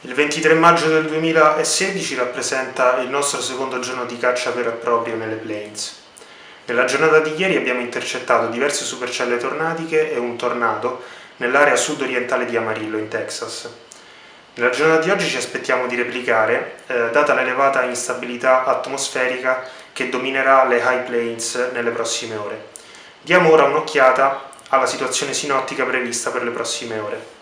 Il 23 maggio del 2016 rappresenta il nostro secondo giorno di caccia vero e proprio nelle Plains. Nella giornata di ieri abbiamo intercettato diverse supercelle tornadiche e un tornado nell'area sud-orientale di Amarillo, in Texas. Nella giornata di oggi ci aspettiamo di replicare, data l'elevata instabilità atmosferica che dominerà le High Plains nelle prossime ore. Diamo ora un'occhiata alla situazione sinottica prevista per le prossime ore.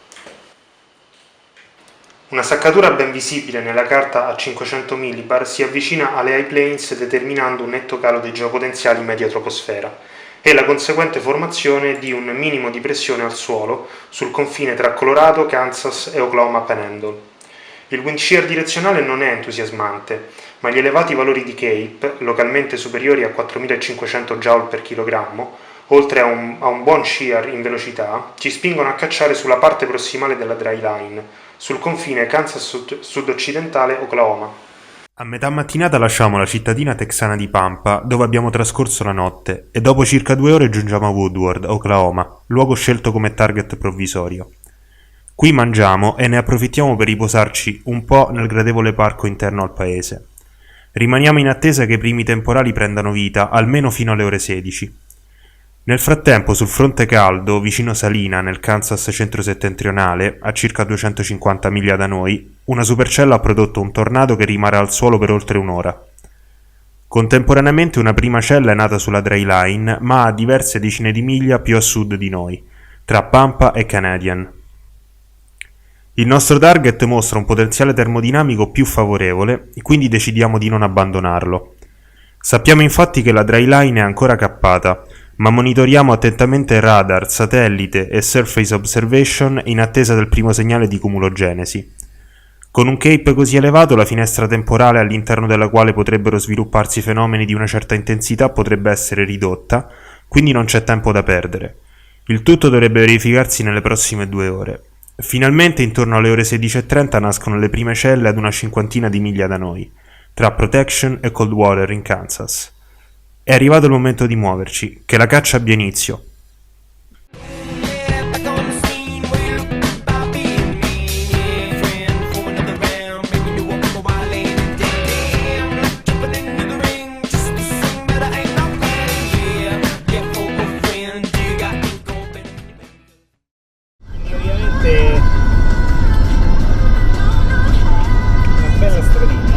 Una saccatura ben visibile nella carta a 500 millibar si avvicina alle High Plains determinando un netto calo dei geopotenziali in media troposfera e la conseguente formazione di un minimo di pressione al suolo sul confine tra Colorado, Kansas e Oklahoma Panhandle. Il wind shear direzionale non è entusiasmante, ma gli elevati valori di Cape, localmente superiori a 4500 joule per chilogrammo, oltre a un buon shear in velocità, ci spingono a cacciare sulla parte prossimale della dry line, sul confine Kansas sud-occidentale Oklahoma. A metà mattinata lasciamo la cittadina texana di Pampa, dove abbiamo trascorso la notte, e dopo circa 2 ore giungiamo a Woodward, Oklahoma, luogo scelto come target provvisorio. Qui mangiamo e ne approfittiamo per riposarci un po' nel gradevole parco interno al paese. Rimaniamo in attesa che i primi temporali prendano vita, almeno fino alle ore 16. Nel frattempo, sul fronte caldo, vicino Salina, nel Kansas centro-settentrionale, a circa 250 miglia da noi, una supercella ha prodotto un tornado che rimarrà al suolo per oltre un'ora. Contemporaneamente una prima cella è nata sulla dry line, ma a diverse decine di miglia più a sud di noi, tra Pampa e Canadian. Il nostro target mostra un potenziale termodinamico più favorevole, quindi decidiamo di non abbandonarlo. Sappiamo infatti che la dry line è ancora cappata, ma monitoriamo attentamente radar, satellite e surface observation in attesa del primo segnale di cumulogenesi. Con un Cape così elevato, la finestra temporale all'interno della quale potrebbero svilupparsi fenomeni di una certa intensità potrebbe essere ridotta, quindi non c'è tempo da perdere. Il tutto dovrebbe verificarsi nelle prossime 2 ore. Finalmente, intorno alle ore 16:30 nascono le prime celle ad una cinquantina di miglia da noi, tra Protection e Coldwater in Kansas. È arrivato il momento di muoverci, che la caccia abbia inizio. Ovviamente una bella stradina,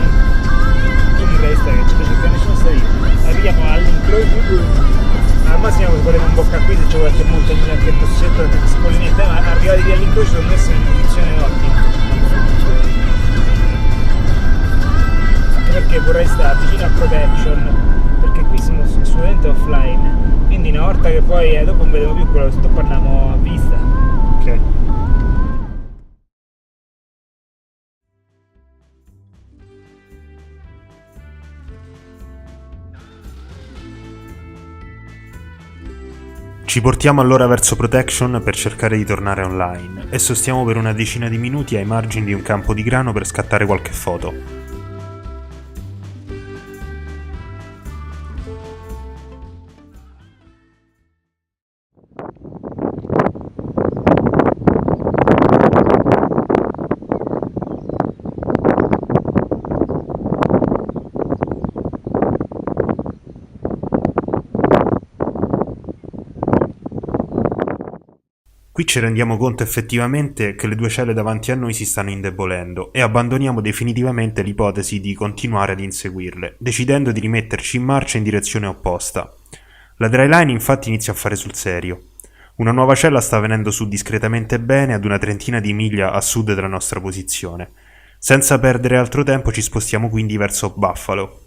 quindi resta che ci cerca nessuno sta lì. Arriviamo all'incrocio, al massimo volevamo un bocca qui se c'è qualche montagnina che sotto qualche scollinetta, ma arrivati lì all'incrocio sono messi in posizione ottima. Anche perché vorrei stare vicino a Protection, perché qui siamo assolutamente offline, quindi una volta che poi dopo non vediamo più quello, dopo andiamo a vista. Ok. Ci portiamo allora verso Protection per cercare di tornare online e sostiamo per una decina di minuti ai margini di un campo di grano per scattare qualche foto. Qui ci rendiamo conto effettivamente che le 2 celle davanti a noi si stanno indebolendo e abbandoniamo definitivamente l'ipotesi di continuare ad inseguirle, decidendo di rimetterci in marcia in direzione opposta. La dry line infatti inizia a fare sul serio. Una nuova cella sta venendo su discretamente bene ad una trentina di miglia a sud della nostra posizione. Senza perdere altro tempo ci spostiamo quindi verso Buffalo.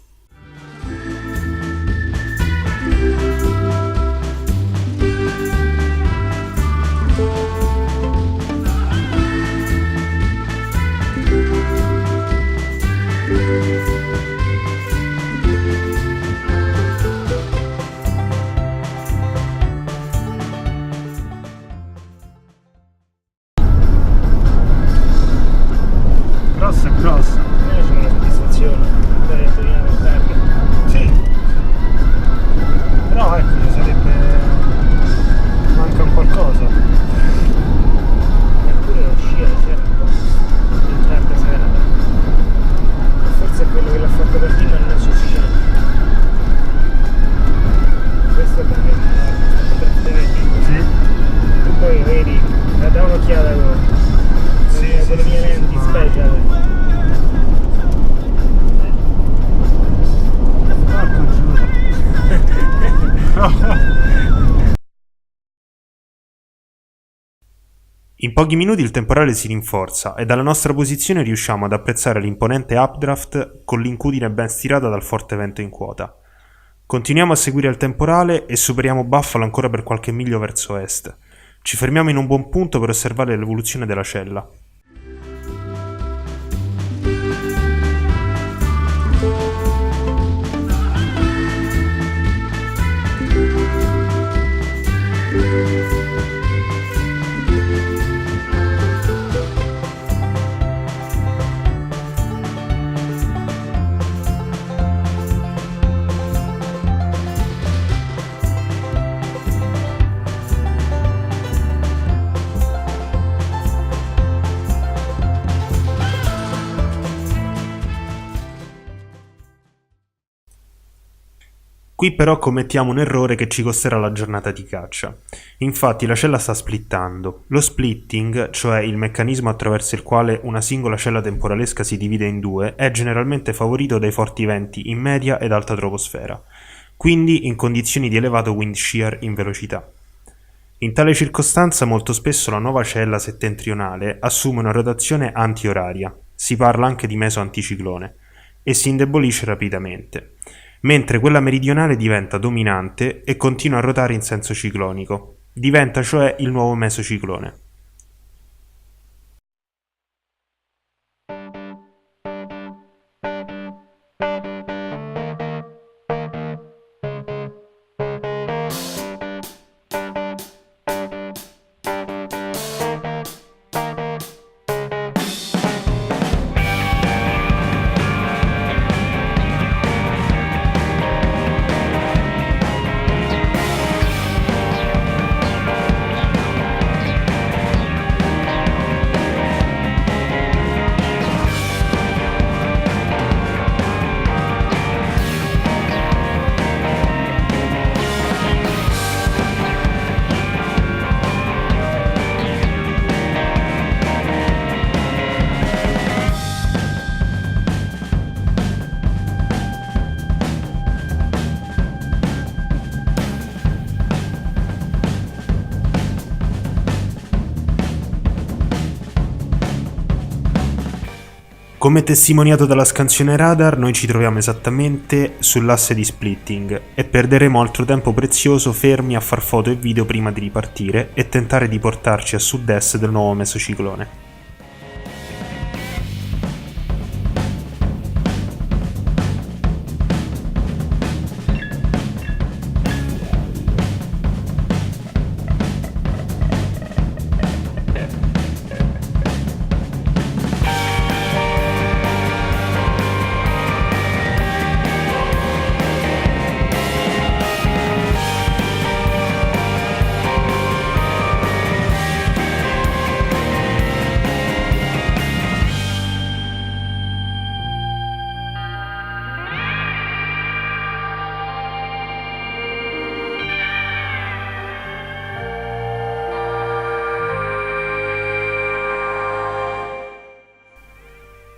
Grossa, c'è una soddisfazione. In pochi minuti il temporale si rinforza e dalla nostra posizione riusciamo ad apprezzare l'imponente updraft con l'incudine ben stirata dal forte vento in quota. Continuiamo a seguire il temporale e superiamo Buffalo ancora per qualche miglio verso est. Ci fermiamo in un buon punto per osservare l'evoluzione della cella. Qui però commettiamo un errore che ci costerà la giornata di caccia. Infatti la cella sta splittando. Lo splitting, cioè il meccanismo attraverso il quale una singola cella temporalesca si divide in due, è generalmente favorito dai forti venti in media ed alta troposfera, quindi in condizioni di elevato wind shear in velocità. In tale circostanza molto spesso la nuova cella settentrionale assume una rotazione antioraria, si parla anche di meso-anticiclone, e si indebolisce rapidamente, mentre quella meridionale diventa dominante e continua a ruotare in senso ciclonico. Diventa cioè il nuovo mesociclone. Come testimoniato dalla scansione radar, noi ci troviamo esattamente sull'asse di splitting e perderemo altro tempo prezioso fermi a far foto e video prima di ripartire e tentare di portarci a sud-est del nuovo mesociclone.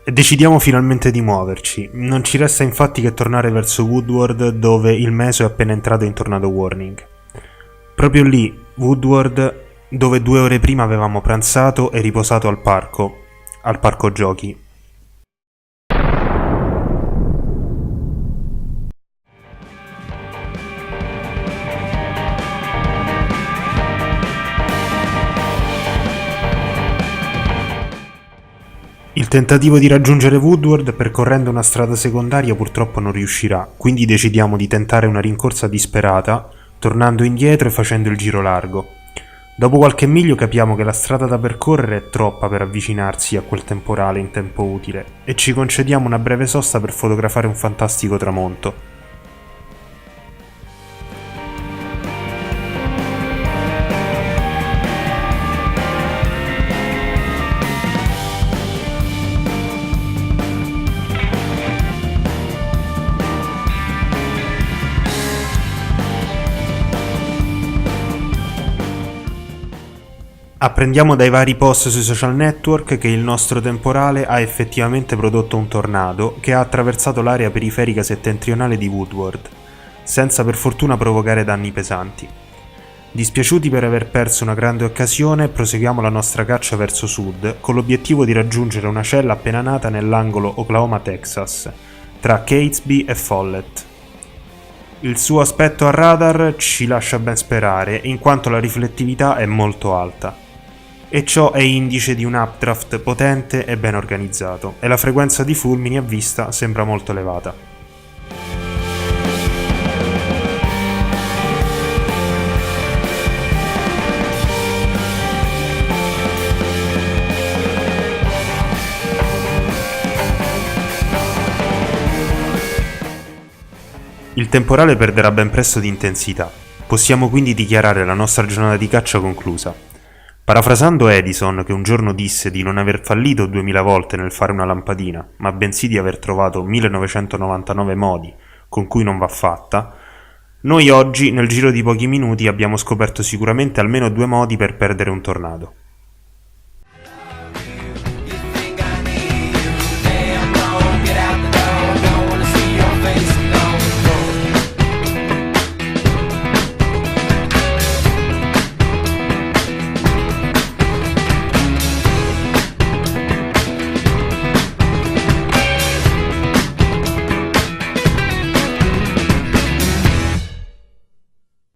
E decidiamo finalmente di muoverci. Non ci resta infatti che tornare verso Woodward, dove il meso è appena entrato in tornado warning. Proprio lì, Woodward, dove 2 ore prima avevamo pranzato e riposato al parco giochi. Il tentativo di raggiungere Woodward percorrendo una strada secondaria purtroppo non riuscirà, quindi decidiamo di tentare una rincorsa disperata, tornando indietro e facendo il giro largo. Dopo qualche miglio capiamo che la strada da percorrere è troppa per avvicinarsi a quel temporale in tempo utile e ci concediamo una breve sosta per fotografare un fantastico tramonto. Apprendiamo dai vari post sui social network che il nostro temporale ha effettivamente prodotto un tornado che ha attraversato l'area periferica settentrionale di Woodward. senza per fortuna provocare danni pesanti. Dispiaciuti per aver perso una grande occasione, proseguiamo la nostra caccia verso sud con l'obiettivo di raggiungere una cella appena nata nell'angolo Oklahoma-Texas, tra Catesby e Follett. Il suo aspetto a radar ci lascia ben sperare, in quanto la riflettività è molto alta. E ciò è indice di un updraft potente e ben organizzato, e la frequenza di fulmini a vista sembra molto elevata. Il temporale perderà ben presto di intensità. Possiamo quindi dichiarare la nostra giornata di caccia conclusa. Parafrasando Edison, che un giorno disse di non aver fallito 2000 volte nel fare una lampadina, ma bensì di aver trovato 1999 modi con cui non va fatta, noi oggi, nel giro di pochi minuti, abbiamo scoperto sicuramente almeno 2 modi per perdere un tornado.